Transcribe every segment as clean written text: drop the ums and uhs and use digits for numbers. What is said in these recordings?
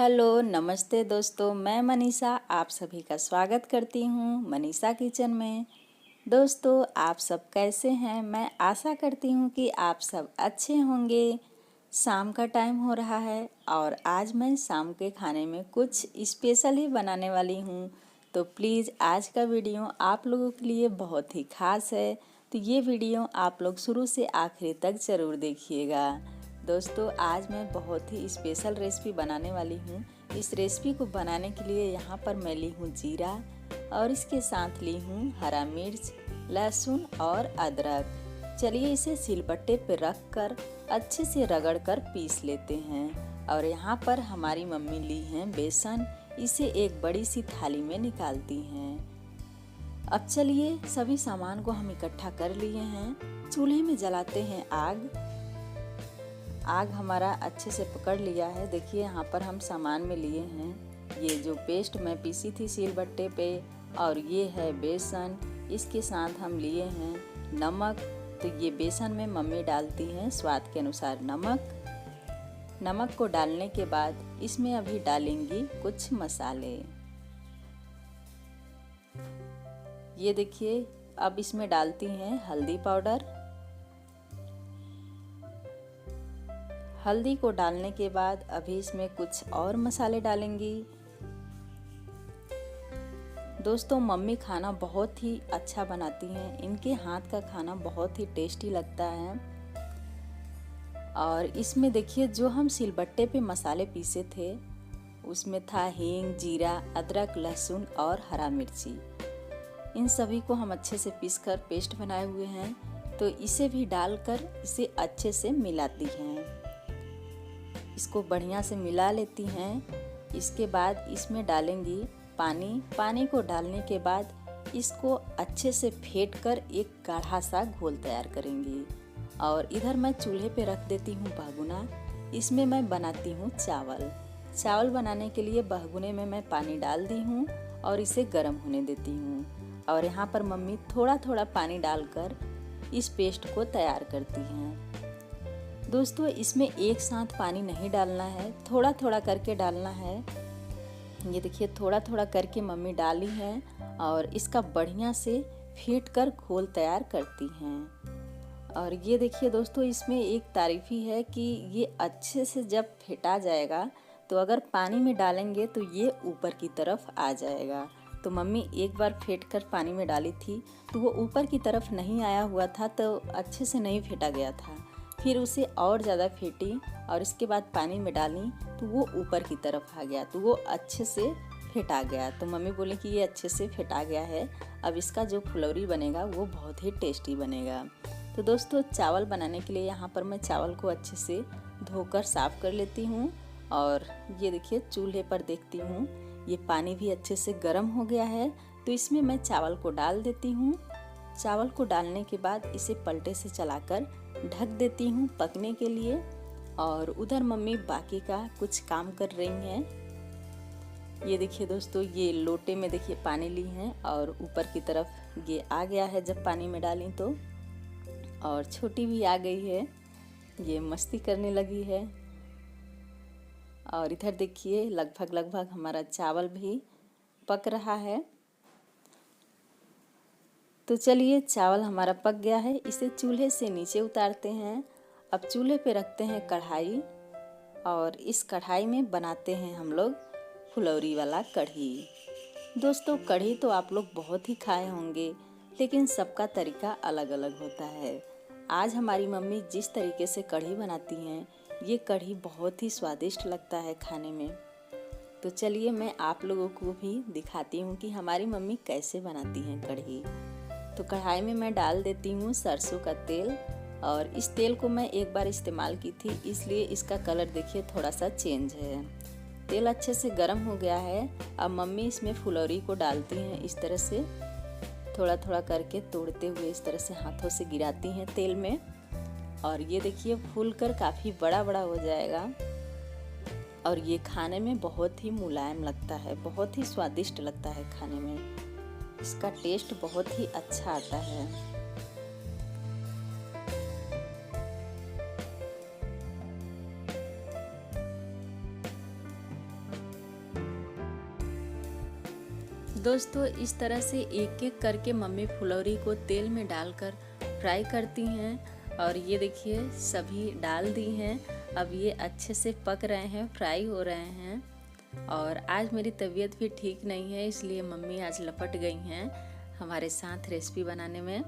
Hello नमस्ते दोस्तों, मैं मनीषा आप सभी का स्वागत करती हूँ मनीषा किचन में। दोस्तों आप सब कैसे हैं? मैं आशा करती हूँ कि आप सब अच्छे होंगे। शाम का टाइम हो रहा है और आज मैं शाम के खाने में कुछ स्पेशल ही बनाने वाली हूँ। तो प्लीज़ आज का वीडियो आप लोगों के लिए बहुत ही खास है, तो ये वीडियो आप लोग शुरू से आखिरी तक ज़रूर देखिएगा। दोस्तों आज मैं बहुत ही स्पेशल रेसिपी बनाने वाली हूँ। इस रेसिपी को बनाने के लिए यहाँ पर मैं ली हूँ जीरा और इसके साथ ली हूँ हरा मिर्च, लहसुन और अदरक। चलिए इसे सिलबट्टे पे रख कर अच्छे से रगड़ कर पीस लेते हैं। और यहाँ पर हमारी मम्मी ली हैं बेसन, इसे एक बड़ी सी थाली में निकालती हैं। अब चलिए सभी सामान को हम इकट्ठा कर लिए हैं। चूल्हे में जलाते हैं आग। आग हमारा अच्छे से पकड़ लिया है। देखिए यहाँ पर हम सामान में लिए हैं ये जो पेस्ट मैं पीसी थी सिलबट्टे पे, और ये है बेसन। इसके साथ हम लिए हैं नमक। तो ये बेसन में मम्मी डालती हैं स्वाद के अनुसार नमक। नमक को डालने के बाद इसमें अभी डालेंगी कुछ मसाले। ये देखिए अब इसमें डालती हैं हल्दी पाउडर। हल्दी को डालने के बाद अभी इसमें कुछ और मसाले डालेंगी। दोस्तों मम्मी खाना बहुत ही अच्छा बनाती हैं, इनके हाथ का खाना बहुत ही टेस्टी लगता है। और इसमें देखिए जो हम सिलबट्टे पे मसाले पीसे थे उसमें था हींग, जीरा, अदरक, लहसुन और हरा मिर्ची। इन सभी को हम अच्छे से पीसकर पेस्ट बनाए हुए हैं। तो इसे भी डालकर इसे अच्छे से मिलाती हैं। इसको बढ़िया से मिला लेती हैं। इसके बाद इसमें डालेंगी पानी। पानी को डालने के बाद इसको अच्छे से फेंट कर एक गाढ़ा सा घोल तैयार करेंगी। और इधर मैं चूल्हे पे रख देती हूँ भगोना। इसमें मैं बनाती हूँ चावल। चावल बनाने के लिए भगोने में मैं पानी डाल दी हूँ और इसे गर्म होने देती हूँ। और यहाँ पर मम्मी थोड़ा थोड़ा पानी डालकर इस पेस्ट को तैयार करती हैं। दोस्तों इसमें एक साथ पानी नहीं डालना है, थोड़ा थोड़ा करके डालना है। ये देखिए थोड़ा थोड़ा करके मम्मी डाली है और इसका बढ़िया से फेंट कर घोल तैयार करती हैं। और ये देखिए दोस्तों इसमें एक तारीफ ही है कि ये अच्छे से जब फेंटा जाएगा तो अगर पानी में डालेंगे तो ये ऊपर की तरफ आ जाएगा। तो मम्मी एक बार फेंट कर पानी में डाली थी तो वो ऊपर की तरफ नहीं आया हुआ था, तो अच्छे से नहीं फेंटा गया था। फिर उसे और ज़्यादा फेंटी और इसके बाद पानी में डाली तो वो ऊपर की तरफ आ गया, तो वो अच्छे से फेंटा गया। तो मम्मी बोले कि ये अच्छे से फेंटा गया है, अब इसका जो फुलौरी बनेगा वो बहुत ही टेस्टी बनेगा। तो दोस्तों चावल बनाने के लिए यहाँ पर मैं चावल को अच्छे से धोकर साफ़ कर लेती हूँ। और ये देखिए चूल्हे पर देखती हूँ ये पानी भी अच्छे से गर्म हो गया है, तो इसमें मैं चावल को डाल देती हूँ। चावल को डालने के बाद इसे पलटे से चलाकर ढक देती हूँ पकने के लिए। और उधर मम्मी बाकी का कुछ काम कर रही हैं। ये देखिए दोस्तों ये लोटे में देखिए पानी ली हैं और ऊपर की तरफ ये आ गया है जब पानी में डाली तो। और छोटी भी आ गई है, ये मस्ती करने लगी है। और इधर देखिए लगभग हमारा चावल भी पक रहा है। तो चलिए चावल हमारा पक गया है, इसे चूल्हे से नीचे उतारते हैं। अब चूल्हे पे रखते हैं कढ़ाई और इस कढ़ाई में बनाते हैं हम लोग फुलौरी वाला कढ़ी। दोस्तों कढ़ी तो आप लोग बहुत ही खाए होंगे, लेकिन सबका तरीका अलग अलग होता है। आज हमारी मम्मी जिस तरीके से कढ़ी बनाती हैं ये कढ़ी बहुत ही स्वादिष्ट लगता है खाने में। तो चलिए मैं आप लोगों को भी दिखाती हूँ कि हमारी मम्मी कैसे बनाती हैं कढ़ी। तो कढ़ाई में मैं डाल देती हूँ सरसों का तेल। और इस तेल को मैं एक बार इस्तेमाल की थी इसलिए इसका कलर देखिए थोड़ा सा चेंज है। तेल अच्छे से गर्म हो गया है। अब मम्मी इसमें फुलौरी को डालती हैं इस तरह से, थोड़ा थोड़ा करके तोड़ते हुए इस तरह से हाथों से गिराती हैं तेल में। और ये देखिए फूल कर काफ़ी बड़ा बड़ा हो जाएगा और ये खाने में बहुत ही मुलायम लगता है, बहुत ही स्वादिष्ट लगता है खाने में। इसका टेस्ट बहुत ही अच्छा आता है। दोस्तों इस तरह से एक एक करके मम्मी फुलौरी को तेल में डालकर फ्राई करती हैं और ये देखिए सभी डाल दी हैं। अब ये अच्छे से पक रहे हैं, फ्राई हो रहे हैं। और आज मेरी तबीयत भी ठीक नहीं है, इसलिए मम्मी आज लपट गई हैं हमारे साथ रेसिपी बनाने में।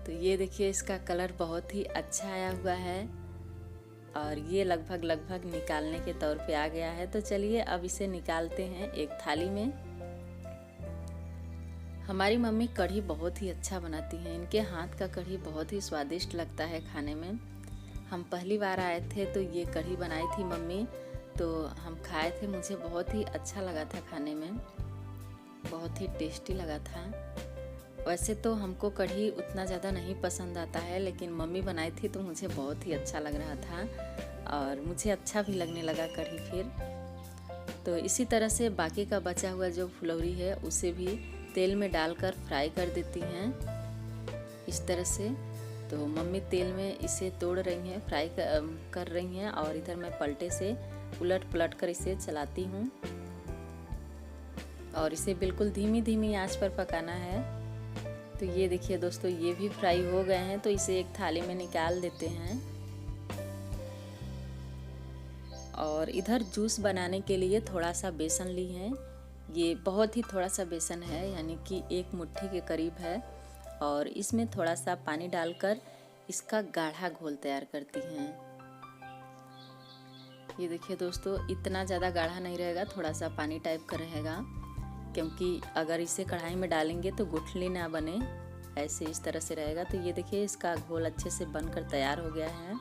तो ये देखिए इसका कलर बहुत ही अच्छा आया हुआ है और ये लगभग निकालने के तौर पे आ गया है। तो चलिए अब इसे निकालते हैं एक थाली में। हमारी मम्मी कढ़ी बहुत ही अच्छा बनाती हैं, इनके हाथ का कढ़ी बहुत ही स्वादिष्ट लगता है खाने में। हम पहली बार आए थे तो ये कढ़ी बनाई थी मम्मी, तो हम खाए थे, मुझे बहुत ही अच्छा लगा था खाने में, बहुत ही टेस्टी लगा था। वैसे तो हमको कढ़ी उतना ज़्यादा नहीं पसंद आता है, लेकिन मम्मी बनाई थी तो मुझे बहुत ही अच्छा लग रहा था और मुझे अच्छा भी लगने लगा कढ़ी फिर। तो इसी तरह से बाकी का बचा हुआ जो फुलौरी है उसे भी तेल में डालकर फ्राई कर देती हैं इस तरह से। तो मम्मी तेल में इसे तोड़ रही हैं, फ्राई कर रही हैं और इधर मैं पलटे से उलट पलट कर इसे चलाती हूँ और इसे बिल्कुल धीमी आंच पर पकाना है। तो ये देखिए दोस्तों ये भी फ्राई हो गए हैं, तो इसे एक थाली में निकाल देते हैं। और इधर जूस बनाने के लिए थोड़ा सा बेसन ली है, ये बहुत ही थोड़ा सा बेसन है, यानी कि 1 मुट्ठी के करीब है। और इसमें थोड़ा सा पानी डालकर इसका गाढ़ा घोल तैयार करती हैं। ये देखिए दोस्तों इतना ज़्यादा गाढ़ा नहीं रहेगा, थोड़ा सा पानी टाइप का रहेगा, क्योंकि अगर इसे कढ़ाई में डालेंगे तो गुठली ना बने, ऐसे इस तरह से रहेगा। तो ये देखिए इसका घोल अच्छे से बनकर तैयार हो गया है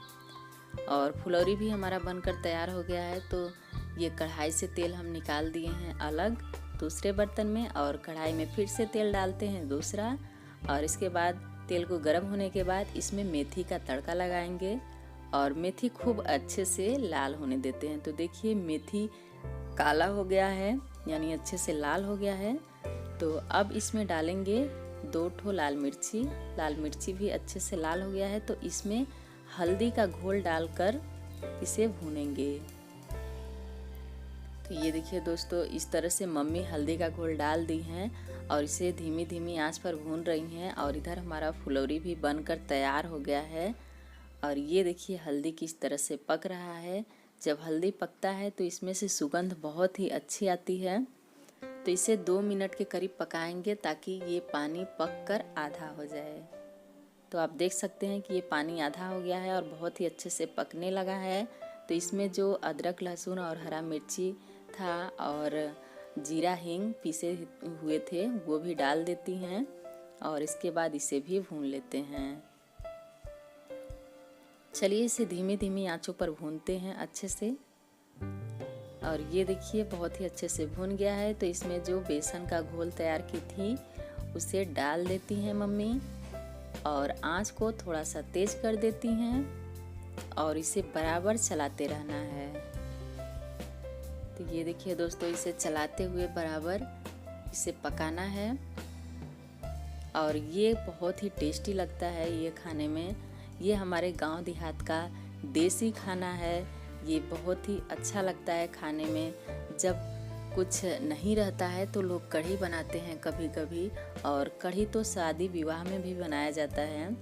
और फुलौरी भी हमारा बनकर तैयार हो गया है। तो ये कढ़ाई से तेल हम निकाल दिए हैं अलग दूसरे बर्तन में और कढ़ाई में फिर से तेल डालते हैं दूसरा। और इसके बाद तेल को गर्म होने के बाद इसमें मेथी का तड़का लगाएंगे और मेथी खूब अच्छे से लाल होने देते हैं। तो देखिए मेथी काला हो गया है, यानी अच्छे से लाल हो gया है। तो अब इसमें डालेंगे 2 ठो लाल मिर्ची भी अच्छे से लाल हो गया है। तो इसमें हल्दी का घोल डालकर इसे भूनेंगे। तो ये देखिए दोस्तों इस तरह से मम्मी हल्दी का घोल डाल दी हैं और इसे धीमी आंच पर भून रही हैं। और इधर हमारा फुलौरी भी बनकर तैयार हो गया है और ये देखिए हल्दी किस तरह से पक रहा है। जब हल्दी पकता है तो इसमें से सुगंध बहुत ही अच्छी आती है। तो इसे 2 मिनट के करीब पकाएंगे ताकि ये पानी पककर आधा हो जाए। तो आप देख सकते हैं कि ये पानी आधा हो गया है और बहुत ही अच्छे से पकने लगा है। तो इसमें जो अदरक लहसुन और हरा मिर्ची था और जीरा हींग पीसे हुए थे वो भी डाल देती हैं और इसके बाद इसे भी भून लेते हैं। चलिए इसे धीमी आंचों पर भूनते हैं अच्छे से। और ये देखिए बहुत ही अच्छे से भून गया है। तो इसमें जो बेसन का घोल तैयार की थी उसे डाल देती हैं मम्मी और आंच को थोड़ा सा तेज कर देती हैं और इसे बराबर चलाते रहना है। तो ये देखिए दोस्तों इसे चलाते हुए बराबर इसे पकाना है और ये बहुत ही टेस्टी लगता है ये खाने में। ये हमारे गांव देहात का देसी खाना है, ये बहुत ही अच्छा लगता है खाने में। जब कुछ नहीं रहता है तो लोग कढ़ी बनाते हैं कभी कभी, और कढ़ी तो शादी विवाह में भी बनाया जाता है।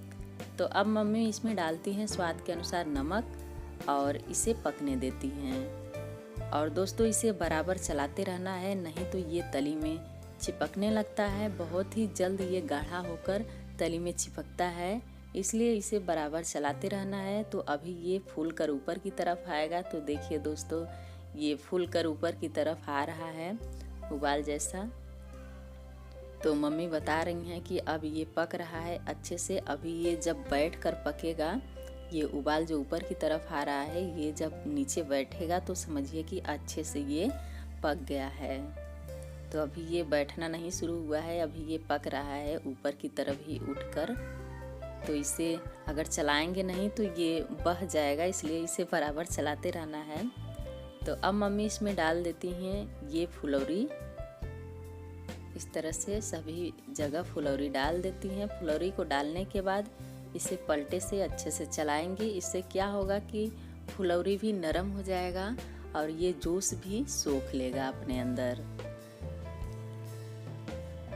तो अब मम्मी इसमें डालती हैं स्वाद के अनुसार नमक और इसे पकने देती हैं। और दोस्तों इसे बराबर चलाते रहना है, नहीं तो ये तली में चिपकने लगता है। बहुत ही जल्द ये गाढ़ा होकर तली में चिपकता है, इसलिए इसे बराबर चलाते रहना है। तो अभी ये फूल कर ऊपर की तरफ आएगा। तो देखिए दोस्तों ये फूल कर ऊपर की तरफ आ रहा है उबाल जैसा। तो मम्मी बता रही हैं कि अब ये पक रहा है अच्छे से। अभी ये जब बैठ कर पकेगा, ये उबाल जो ऊपर की तरफ आ रहा है ये जब नीचे बैठेगा तो समझिए कि अच्छे से ये पक गया है। तो अभी ये बैठना नहीं शुरू हुआ है, अभी ये पक रहा है ऊपर की तरफ ही उठकर। तो इसे अगर चलाएंगे नहीं तो ये बह जाएगा, इसलिए इसे बराबर चलाते रहना है। तो अब मम्मी इसमें डाल देती हैं ये फुलौरी। इस तरह से सभी जगह फुलौरी डाल देती हैं। फुलौरी को डालने के बाद इसे पलटे से अच्छे से चलाएंगे। इससे क्या होगा कि फुलौरी भी नरम हो जाएगा और ये जूस भी सोख लेगा अपने अंदर।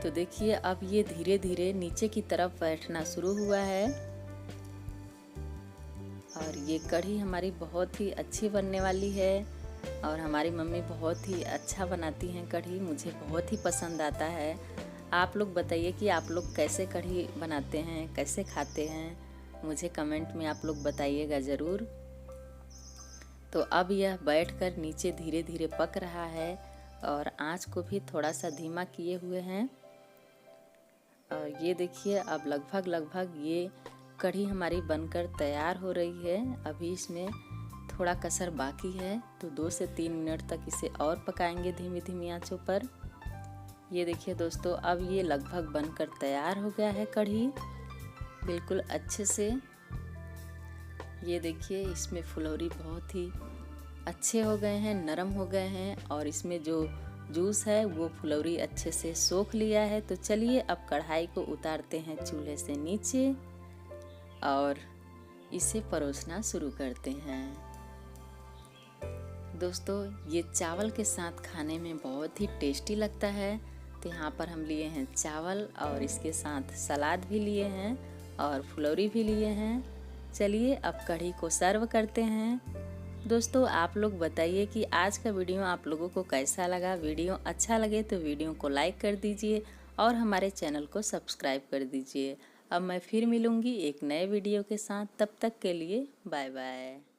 तो देखिए अब ये धीरे धीरे नीचे की तरफ बैठना शुरू हुआ है और ये कढ़ी हमारी बहुत ही अच्छी बनने वाली है। और हमारी मम्मी बहुत ही अच्छा बनाती हैं कढ़ी, मुझे बहुत ही पसंद आता है। आप लोग बताइए कि आप लोग कैसे कढ़ी बनाते हैं, कैसे खाते हैं, मुझे कमेंट में आप लोग बताइएगा ज़रूर। तो अब यह बैठकर नीचे धीरे धीरे पक रहा है और आंच को भी थोड़ा सा धीमा किए हुए हैं। और ये देखिए अब लगभग ये कढ़ी हमारी बनकर तैयार हो रही है। अभी इसमें थोड़ा कसर बाकी है, तो 2 से 3 मिनट तक इसे और पकाएंगे धीमी धीमी आंचों पर। ये देखिए दोस्तों अब ये लगभग बनकर तैयार हो गया है कढ़ी बिल्कुल अच्छे से। ये देखिए इसमें फुलौरी बहुत ही अच्छे हो गए हैं, नरम हो गए हैं और इसमें जो जूस है वो फुलौरी अच्छे से सोख लिया है। तो चलिए अब कढ़ाई को उतारते हैं चूल्हे से नीचे और इसे परोसना शुरू करते हैं। दोस्तों ये चावल के साथ खाने में बहुत ही टेस्टी लगता है। तो यहाँ पर हम लिए हैं चावल और इसके साथ सलाद भी लिए हैं और फुलौरी भी लिए हैं। चलिए अब कढ़ी को सर्व करते हैं। दोस्तों आप लोग बताइए कि आज का वीडियो आप लोगों को कैसा लगा। वीडियो अच्छा लगे तो वीडियो को लाइक कर दीजिए और हमारे चैनल को सब्सक्राइब कर दीजिए। अब मैं फिर मिलूँगी एक नए वीडियो के साथ, तब तक के लिए बाय बाय।